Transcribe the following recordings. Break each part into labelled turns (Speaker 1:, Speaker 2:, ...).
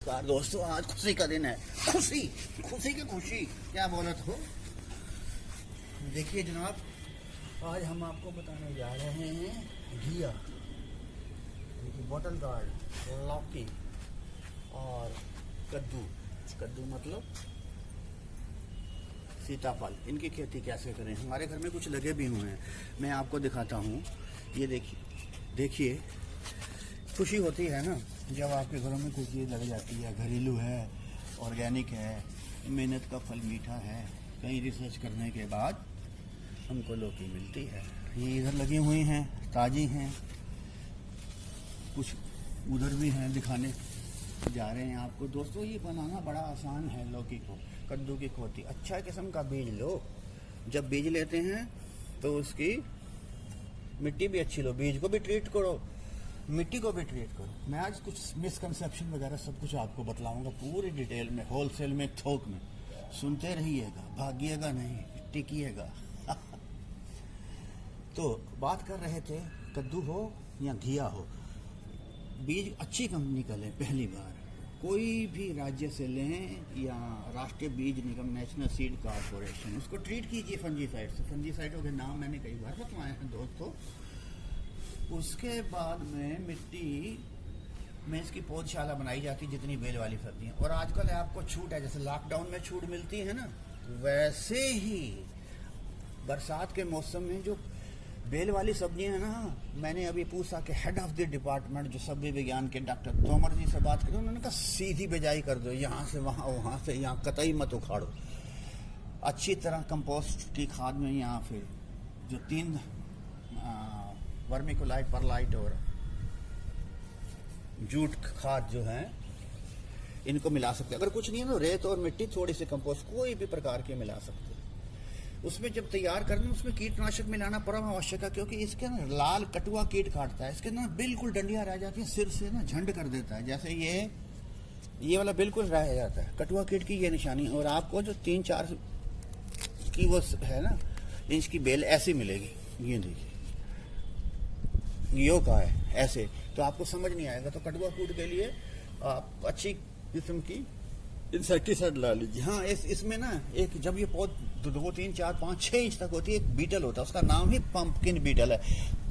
Speaker 1: नमस्कार दोस्तों, आज खुशी का दिन है। खुशी खुशी की खुशी क्या बोला हो। देखिए जनाब, आज हम आपको बताने जा रहे हैं घिया, बॉटल गार्ड, लौकी और कद्दू। कद्दू मतलब सीताफल। इनकी खेती कैसे करें। हमारे घर में कुछ लगे भी हुए हैं, मैं आपको दिखाता हूँ। ये देखिए खुशी होती है ना जब आपके घरों में कोई चीज़ लग जाती है, घरेलू है, ऑर्गेनिक है, मेहनत का फल मीठा है। कई रिसर्च करने के बाद हमको लौकी मिलती है। ये इधर लगी हुई हैं, ताज़ी हैं, कुछ उधर भी हैं, दिखाने जा रहे हैं आपको। दोस्तों ये बनाना बड़ा आसान है। लौकी को, कद्दू की खेती, अच्छा किस्म का बीज लो। जब बीज लेते हैं तो उसकी मिट्टी भी अच्छी लो, बीज को भी ट्रीट करो, मिट्टी को भी ट्रीट करो। मैं आज कुछ मिसकंसेप्शन वगैरह सब कुछ आपको बतलाऊंगा पूरी डिटेल में, होलसेल में, थोक में। सुनते रहिएगा, भागिएगा नहीं, टिकिएगा। तो बात कर रहे थे, कद्दू हो या घिया हो, बीज अच्छी कंपनी का लें। पहली बार कोई भी राज्य से लें या राष्ट्रीय बीज निगम, नेशनल सीड कॉर्पोरेशन, उसको ट्रीट कीजिए फंजीसाइड से। फंजीसाइडों के नाम मैंने कई बार बतलाए हैं दोस्तों। उसके बाद में मिट्टी में इसकी पौधशाला बनाई जाती है, जितनी बेल वाली सब्जियाँ। और आजकल आपको छूट है, जैसे लॉकडाउन में छूट मिलती है ना, वैसे ही बरसात के मौसम में जो बेल वाली सब्जियाँ हैं ना, मैंने अभी पूछा कि हेड ऑफ द डिपार्टमेंट जो सब्जी विज्ञान के डॉक्टर तोमर जी से बात करी, उन्होंने कहा सीधी बिजाई कर दो, यहाँ से वहाँ, वहाँ से यहाँ, कतई मत उखाड़ो। अच्छी तरह कंपोस्ट की खाद में यहाँ फिर जो 3 वर्मिकुलाइट, परलाइट और जूट खाद जो है, इनको मिला सकते हैं। अगर कुछ नहीं है तो रेत और मिट्टी, थोड़ी सी कंपोस्ट, कोई भी प्रकार के मिला सकते हैं। उसमें जब तैयार करना उसमें कीटनाशक मिलाना परम आवश्यक है, क्योंकि इसके ना लाल कटुआ कीट काटता है। इसके ना बिल्कुल डंडियां रह जाती हैं, सिर से ना झंड कर देता है। जैसे ये वाला बिल्कुल रह जाता है, कटुआ कीट की ये निशानी। और आपको जो 3-4 की वो है ना इंच की बेल ऐसी मिलेगी, ये देखिए यो का है ऐसे, तो आपको समझ नहीं आएगा। तो कटुआ कीट के लिए आप अच्छी किस्म की इंसेक्टिसाइड ला लीजिए। हाँ, इसमें ना एक, जब ये पौध 2, 3, 4, 5, 6 इंच तक होती है, एक बीटल होता है, उसका नाम ही पंपकिन बीटल है।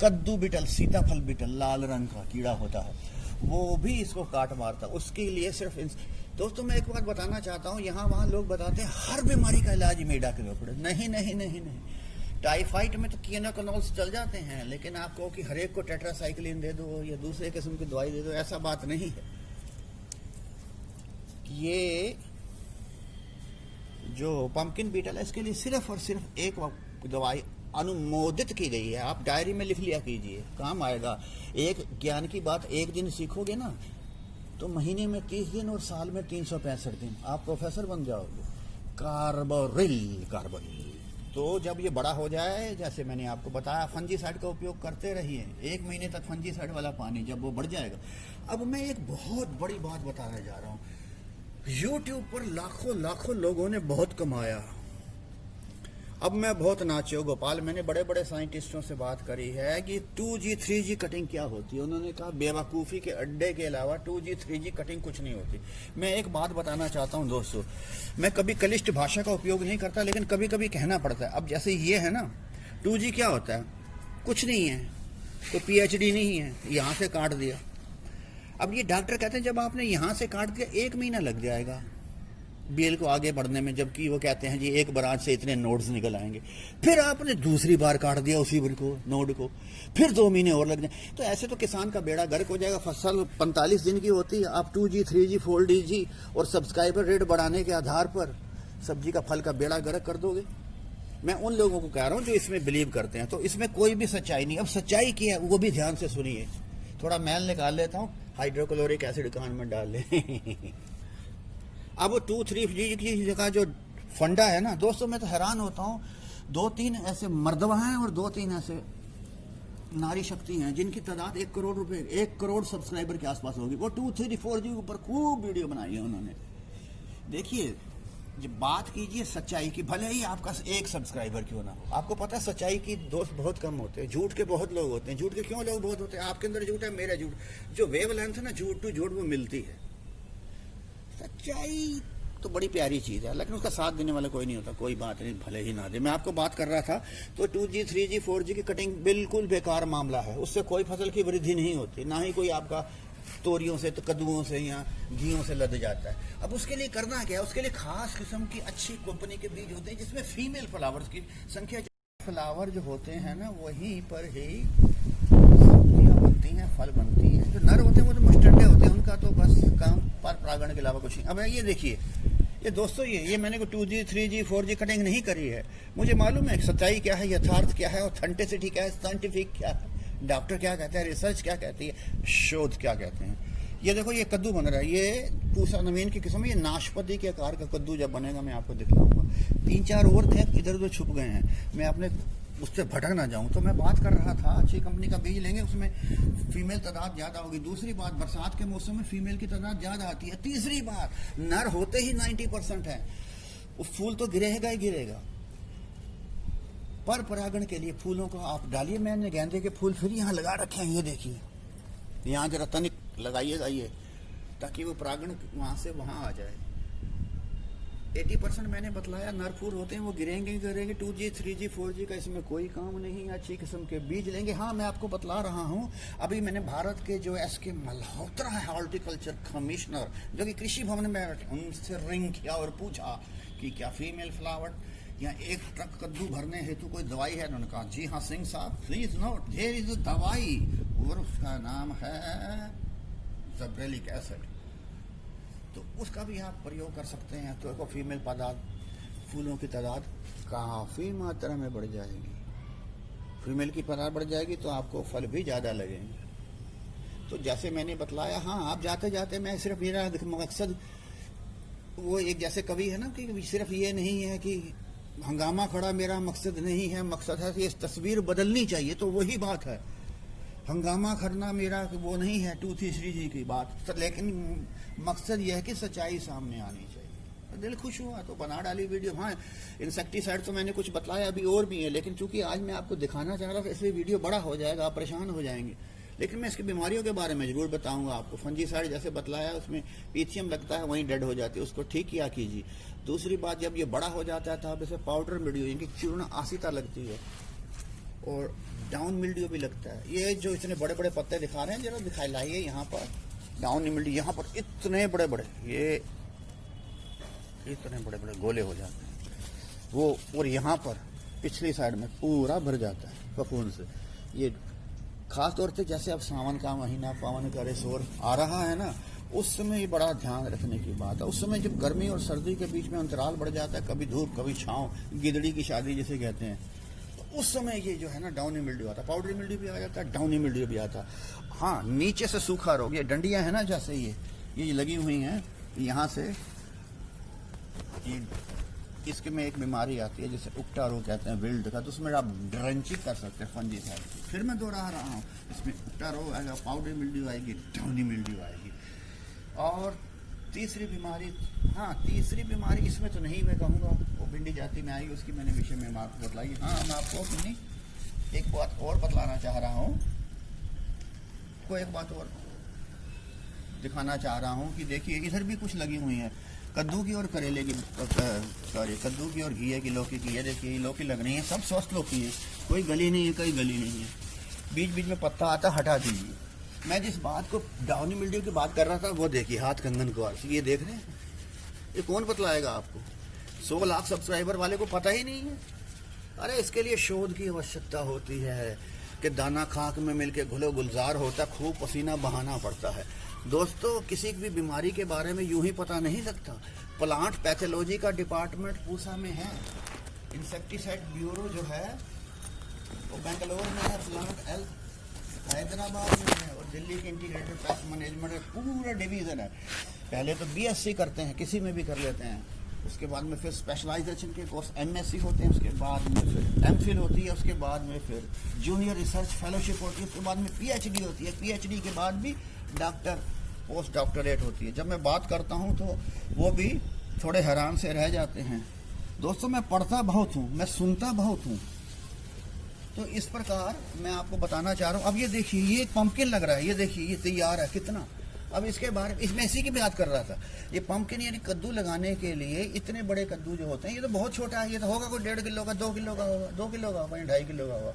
Speaker 1: कद्दू बीटल, सीताफल बीटल, लाल रंग का कीड़ा होता है, वो भी इसको काट मारता है। उसके लिए सिर्फ दोस्तों मैं एक बात बताना चाहता हूँ, यहाँ वहाँ लोग बताते हैं हर बीमारी का इलाज मीडा के ऊपर। नहीं नहीं नहीं नहीं, टाइफाइड में तो कीनाकोनॉल्स चल जाते हैं, लेकिन आपको कि हर एक को टेट्रासाइक्लिन दे दो या दूसरे किस्म की दवाई दे दो, ऐसा बात नहीं है। ये जो पंपकिन बीटल है, इसके लिए सिर्फ और सिर्फ एक दवाई अनुमोदित की गई है। आप डायरी में लिख लिया कीजिए, काम आएगा। एक ज्ञान की बात, एक दिन सीखोगे ना तो महीने में 30 दिन और साल में 365 दिन आप प्रोफेसर बन जाओगे। कार्बोरिल। तो जब ये बड़ा हो जाए, जैसे मैंने आपको बताया, फंजीसाइड का उपयोग करते रहिए। 1 महीने तक फंजीसाइड वाला पानी, जब वो बढ़ जाएगा। अब मैं एक बहुत बड़ी बात बताने जा रहा हूँ। YouTube पर लाखों लोगों ने बहुत कमाया। अब मैं बहुत नाचियो गोपाल, मैंने बड़े बड़े साइंटिस्टों से बात करी है कि 2G 3G कटिंग क्या होती है। उन्होंने कहा बेवकूफ़ी के अड्डे के अलावा 2G 3G कटिंग कुछ नहीं होती। मैं एक बात बताना चाहता हूं दोस्तों, मैं कभी कलिष्ट भाषा का उपयोग नहीं करता, लेकिन कभी कभी कहना पड़ता है। अब जैसे ये है ना, 2G क्या होता है, कुछ नहीं है, तो PhD नहीं है, यहाँ से काट दिया। अब ये डॉक्टर कहते हैं जब आपने यहाँ से काट दिया 1 महीना लग जाएगा बेल को आगे बढ़ने में, जबकि वो कहते हैं जी एक ब्रांच से इतने नोड्स निकल आएंगे। फिर आपने दूसरी बार काट दिया उसी नोड को, फिर 2 महीने और लग जाए। तो ऐसे तो किसान का बेड़ा गर्क हो जाएगा। फसल 45 दिन की होती है, आप 2G 3G 4G और सब्सक्राइबर रेट बढ़ाने के आधार पर सब्जी का फल का बेड़ा गर्क कर दोगे। मैं उन लोगों को कह रहा हूँ जो इसमें बिलीव करते हैं। तो इसमें कोई भी सच्चाई नहीं। अब सच्चाई क्या है वो भी ध्यान से सुनिए। थोड़ा मैल निकाल लेता हूँ, हाइड्रोक्लोरिक एसिड कान में डाल ले। अब 2-3G की जगह जो फंडा है ना दोस्तों, मैं तो हैरान होता हूँ। 2-3 ऐसे मर्दवा हैं और 2-3 ऐसे नारी शक्ति हैं जिनकी तादाद 1 करोड़ रुपए, 1 करोड़ सब्सक्राइबर के आसपास होगी। वो 2-3-4G के ऊपर खूब वीडियो बनाई है उन्होंने। देखिए, जब बात कीजिए सच्चाई की, भले ही आपका 1 सब्सक्राइबर क्यों ना हो। आपको पता है सच्चाई की दोस्त बहुत कम होते हैं, झूठ के बहुत लोग होते हैं। झूठ के क्यों लोग बहुत होते हैं? आपके अंदर झूठ है, मेरा झूठ, जो वेव लेंथ है ना झूठ टू झूठ वो मिलती है। सच्चाई तो बड़ी प्यारी चीज़ है, लेकिन उसका साथ देने वाला कोई नहीं होता। कोई बात नहीं, भले ही ना दे। मैं आपको बात कर रहा था तो 2G 3G 4G की कटिंग बिल्कुल बेकार मामला है। उससे कोई फसल की वृद्धि नहीं होती, ना ही कोई आपका तोरियों से तो कद्दुओं से या घियों से लद जाता है। अब उसके लिए करना क्या है? उसके लिए खास किस्म की अच्छी कंपनी के बीज होते हैं जिसमें फीमेल फ्लावर्स की संख्या, फ्लावर जो होते हैं ना वहीं पर ही सब्जियां बनती हैं, फल बनती हैं। जो नर होते हैं वो तो मुस्टंडे होते हैं, उनका तो बस काम पर परागण के अलावा कुछ नहीं। अब ये देखिए, ये दोस्तों ये मैंने को 2G 3G 4G कटिंग नहीं करी है। मुझे मालूम है सच्चाई क्या है, यथार्थ क्या है, ऑथेंटिसिटी क्या है, साइंटिफिक क्या है, डॉक्टर क्या कहते हैं, रिसर्च क्या कहती है, शोध क्या कहते हैं। ये देखो ये कद्दू बन रहा है, ये पूसा नवीन की किस्म है। ये नाशपाती के आकार का कद्दू जब बनेगा मैं आपको दिखलाऊंगा। 3-4 और थे इधर उधर छुप गए हैं, मैं अपने उससे भटक ना जाऊं। तो मैं बात कर रहा था अच्छी कंपनी का बीज लेंगे, उसमें फीमेल तादाद ज़्यादा होगी। दूसरी बात, बरसात के मौसम में फीमेल की तादाद ज़्यादा आती है। तीसरी बात, नर होते ही 90% है, वो फूल तो गिरेगा ही गिरेगा। पर परागण के लिए फूलों को आप डालिए। मैंने गेंदे के फूल फिर यहाँ लगा रखे हैं, ये देखिए, यहाँ जरा तनिक लगाइएगा ये, ताकि वो परागण वहाँ से वहाँ आ जाए। 80% मैंने बतलाया नर फूल होते हैं, वो गिरेंगे ही गिरेंगे। 2G 3G 4G का इसमें कोई काम नहीं है। अच्छी किस्म के बीज लेंगे। हाँ, मैं आपको बतला रहा हूँ, अभी मैंने भारत के जो SK मल्होत्रा है हॉर्टिकल्चर कमिश्नर, जो कि कृषि भवन में बैठे, उनसे रिंग किया और पूछा कि क्या फीमेल फ्लावर या एक ट्रक कद्दू भरने हेतु कोई दवाई है? उन्होंने कहा जी हाँ सिंह साहब, please note, there is a dawai और उसका नाम है ज़िबरेलिक एसिड। तो उसका भी आप प्रयोग कर सकते हैं। तो फीमेल फूलों की तादाद काफ़ी मात्रा में बढ़ जाएगी। फीमेल की तादाद बढ़ जाएगी तो आपको फल भी ज़्यादा लगेंगे। तो जैसे मैंने बतलाया, हाँ, आप जाते जाते मैं सिर्फ मेरा मकसद वो एक जैसे कवि है ना कि सिर्फ ये नहीं है कि हंगामा खड़ा मेरा मकसद नहीं है, मकसद है कि इस तस्वीर बदलनी चाहिए। तो वही बात है, हंगामा करना मेरा वो नहीं है 2G 3G की बात, लेकिन मकसद यह है कि सच्चाई सामने आनी चाहिए। दिल खुश हुआ तो बना डाली वीडियो। हाँ, इंसेक्टिसाइड तो मैंने कुछ बतलाया, अभी और भी है, लेकिन चूंकि आज मैं आपको दिखाना चाह रहा था इसलिए वीडियो बड़ा हो जाएगा, आप परेशान हो जाएंगे। लेकिन मैं इसकी बीमारियों के बारे में जरूर बताऊंगा आपको। फंजीसाइड जैसे बतलाया, उसमें पीथियम लगता है, वहीं डेड हो जाती है, उसको ठीक किया कीजिए। दूसरी बात, जब ये बड़ा हो जाता है तो आप इसे पाउडर मिल्ड्यू, इनकी चूर्ण आसिता लगती है और डाउन मिल्ड्यू भी लगता है। ये जो इतने बड़े बड़े पत्ते दिखा रहे हैं, जरा दिखाई लाइए यहाँ पर डाउन मिल्ड्यू, यहाँ पर इतने बड़े बड़े, ये इतने बड़े बड़े गोले हो जाते हैं वो, और यहाँ पर पिछली साइड में पूरा भर जाता है फफूंद से। ये खास तौर से जैसे अब सावन का महीना, पावन का रेसोर आ रहा है ना, उस समय ये बड़ा ध्यान रखने की बात है। उस समय जब गर्मी और सर्दी के बीच में अंतराल बढ़ जाता है, कभी धूप कभी छाँव, गिदड़ी की शादी जिसे कहते हैं, तो उस समय ये जो है ना डाउनी मिल्ड्यू आता है। पाउडरी मिल्ड्यू भी आ जाता है, डाउनी मिल्ड्यू भी आता है। हाँ, नीचे से सूखा रोग, ये डंडियाँ हैं ना जैसे ये लगी हुई हैं, यहाँ से ये इसके में एक बीमारी आती है जिसे उक्टा रोग कहते हैं, विल्ड का, तो उसमें आप ड्रेंचिंग कर सकते हैं फंजीसाइड की। फिर मैं दोहरा रहा हूँ, इसमें उक्टा रोग आएगा, पाउडरी मिल्ड्यू आएगी, डाउनी मिल्ड्यू आएगी। और तीसरी बीमारी, हाँ तीसरी बीमारी इसमें तो नहीं मैं कहूँगा, वो भिंडी जाति में आई, उसकी मैंने विषय में आपको बतलाई। हाँ, मैं आपको नहीं एक बात और बतलाना चाह रहा हूँ, को एक बात और दिखाना चाह रहा हूँ कि देखिए इधर भी कुछ लगी हुई है, कद्दू की और करेले की, सॉरी कद्दू की और घिया की, लौकी की। ये देखिए ये लौकी लग रही है, सब स्वस्थ लौकी है, कोई गली नहीं है, कोई गली नहीं है। बीच बीच में पत्ता आता, हटा दीजिए। मैं जिस बात को डाउनी मिल्ड्यू की बात कर रहा था वो देखिए, हाथ कंगन को ये देख रहे हैं, ये कौन बतलाएगा आपको? 100 लाख सब्सक्राइबर वाले को पता ही नहीं है। अरे इसके लिए शोध की आवश्यकता होती है कि दाना खाक में मिलके घुलो गुलजार होता, खूब पसीना बहाना पड़ता है। दोस्तों, किसी भी बीमारी के बारे में यूं ही पता नहीं लगता। प्लांट पैथोलॉजी का डिपार्टमेंट पूसा में है, इंसेक्टिसाइड ब्यूरो जो है वो बेंगलोर में है, प्लांट हेल्थ हैदराबाद में है, और दिल्ली के इंटीग्रेटेड पेस्ट मैनेजमेंट में पूरा डिवीज़न है। पहले तो BSc करते हैं, किसी में भी कर लेते हैं, उसके बाद में फिर स्पेशलाइजेशन के कोर्स MSc होते हैं, उसके बाद में फिर MPhil होती है, उसके बाद में फिर जूनियर रिसर्च फेलोशिप होती है, उसके बाद में PhD होती है, PhD के बाद भी डॉक्टर पोस्ट डॉक्टरेट होती है। जब मैं बात करता हूँ तो वो भी थोड़े हैरान से रह जाते हैं। दोस्तों, मैं पढ़ता बहुत हूँ, मैं सुनता बहुत हूँ। तो इस प्रकार मैं आपको बताना चाह रहा हूँ। अब ये देखिए, ये पंपकिन लग रहा है, ये देखिए ये तैयार है, कितना अब इसके बारे में इसमें इसी की बात कर रहा था। ये पम्पकिन यानी कद्दू लगाने के लिए इतने बड़े कद्दू जो होते हैं, ये तो बहुत छोटा है, ये तो होगा कोई 1.5 किलो का, 2 किलो का होगा, 2 किलो का होगा, 2.5 किलो का होगा।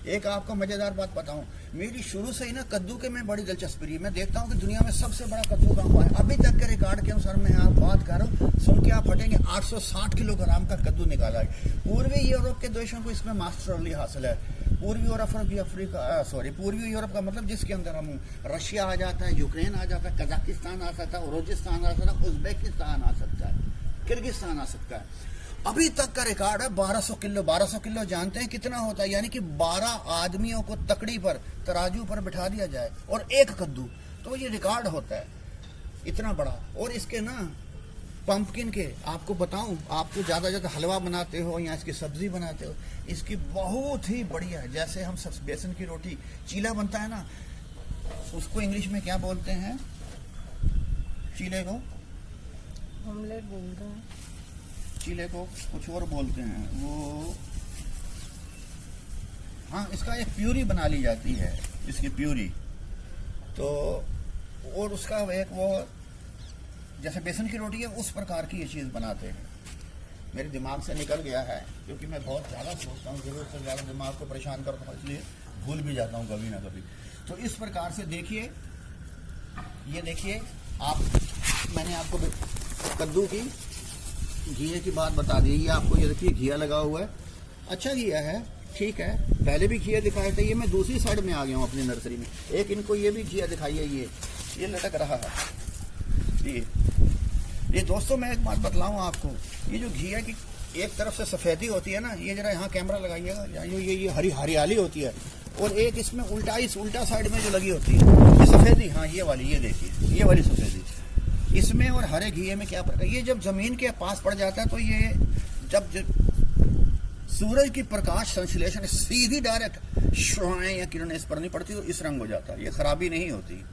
Speaker 1: एक आपको मजेदार बात बताऊं, मेरी शुरू से ही ना कद्दू के में बड़ी दिलचस्पी रही। मैं देखता हूं कि दुनिया में सबसे बड़ा कद्दू कहाँ हुआ है। अभी तक के रिकॉर्ड के अनुसार मैं आप बात कर रहा हूँ, सुन के आप फटेंगे, 860 किलोग्राम का कद्दू निकाला है। पूर्वी यूरोप के देशों को इसमें मास्टरली हासिल है। पूर्वी पूर्वी यूरोप का मतलब जिसके अंदर हम रशिया आ जाता है, यूक्रेन आ जाता है, कजाकिस्तान आ सकता है, रोजिस्तान आ सकता है, उज्बेकिस्तान आ सकता है, किर्गिस्तान आ सकता है। अभी तक का रिकॉर्ड है 1200 किलो। 1200 किलो जानते हैं कितना होता है? यानी कि 12 आदमियों को तकड़ी पर, तराजू पर बिठा दिया जाए और एक कद्दू, तो ये रिकॉर्ड होता है इतना बड़ा। और इसके ना पंपकिन के आपको बताऊं, आपको ज्यादा हलवा बनाते हो या इसकी सब्जी बनाते हो, इसकी बहुत ही बढ़िया है। जैसे हम सब बेसन की रोटी चीला बनता है ना, उसको इंग्लिश में क्या बोलते हैं? चीले को
Speaker 2: ऑमलेट बोलते हैं,
Speaker 1: चीले को कुछ और बोलते हैं वो। हाँ, इसका एक प्यूरी बना ली जाती है, इसकी प्यूरी। तो और उसका एक वो जैसे बेसन की रोटी है उस प्रकार की ये चीज़ बनाते हैं। मेरे दिमाग से निकल गया है क्योंकि मैं बहुत ज़्यादा सोचता हूँ, ज़रूरत से ज़्यादा दिमाग को परेशान करता हूँ, इसलिए भूल भी जाता हूँ कभी ना कभी। तो इस प्रकार से देखिए, ये देखिए आप, मैंने आपको कद्दू की घिये की बात बता दी। ये आपको ये देखिए घिया लगा हुआ है, अच्छा घिया है, ठीक है। पहले भी घिया दिखाए थे, ये मैं दूसरी साइड में आ गया हूँ अपनी नर्सरी में। एक इनको ये भी घिया दिखाइए, ये लटक रहा है। ये दोस्तों मैं एक बात बतलाऊँ आपको, ये जो घिया की एक तरफ से सफ़ेदी होती है ना, ये जरा यहाँ कैमरा लगाइएगा, ये हरियाली होती है, और एक इसमें उल्टा साइड में जो लगी होती है ये सफ़ेदी, हाँ ये वाली, ये देखिए ये वाली सफ़ेदी। इसमें और हरे घिये में क्या फर्क है? ये जब जमीन के पास पड़ जाता है तो ये जब सूरज की प्रकाश संश्लेषण सीधी डायरेक्ट शुआएं या किरणें इस पर नहीं पड़ती तो इस रंग हो जाता है, ये खराबी नहीं होती।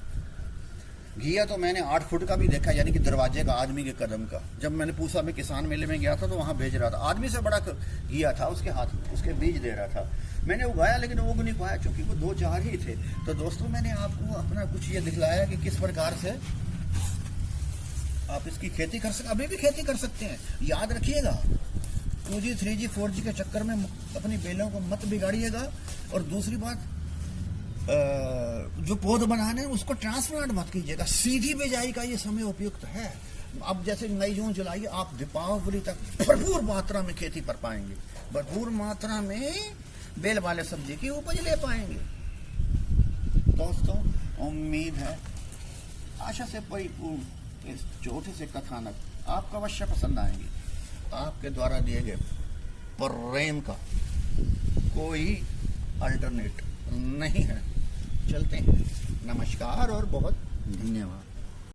Speaker 1: घिया तो मैंने 8 फुट का भी देखा, यानी कि दरवाजे का, आदमी के कदम का। जब मैंने पूसा में किसान मेले में गया था तो वहां भेज रहा था, आदमी से बड़ा घिया था उसके हाथ में, उसके बीज दे रहा था। मैंने उगाया लेकिन उग नहीं पाया क्योंकि वो 2-4 ही थे। तो दोस्तों मैंने आपको अपना कुछ ये दिखलाया कि किस प्रकार से आप इसकी खेती कर सकते, अभी भी खेती कर सकते हैं। याद रखिएगा, 2G 3G 4G के चक्कर में अपनी बेलों को मत बिगाड़िएगा। और दूसरी बात, जो पौध बनाने उसको ट्रांसप्लांट मत कीजिएगा, सीधी बिजाई का ये समय उपयुक्त है। अब जैसे मई जून जुलाई आप दीपावली तक भरपूर मात्रा में खेती कर पाएंगे, भरपूर मात्रा में बेल वाले सब्जी की उपज ले पाएंगे। दोस्तों उम्मीद है, आशा से परिपूर्ण इस छोटे से कथानक आपको अवश्य पसंद आएंगे। आपके द्वारा दिए गए प्रेम का कोई अल्टरनेट नहीं है। चलते हैं, नमस्कार और बहुत धन्यवाद।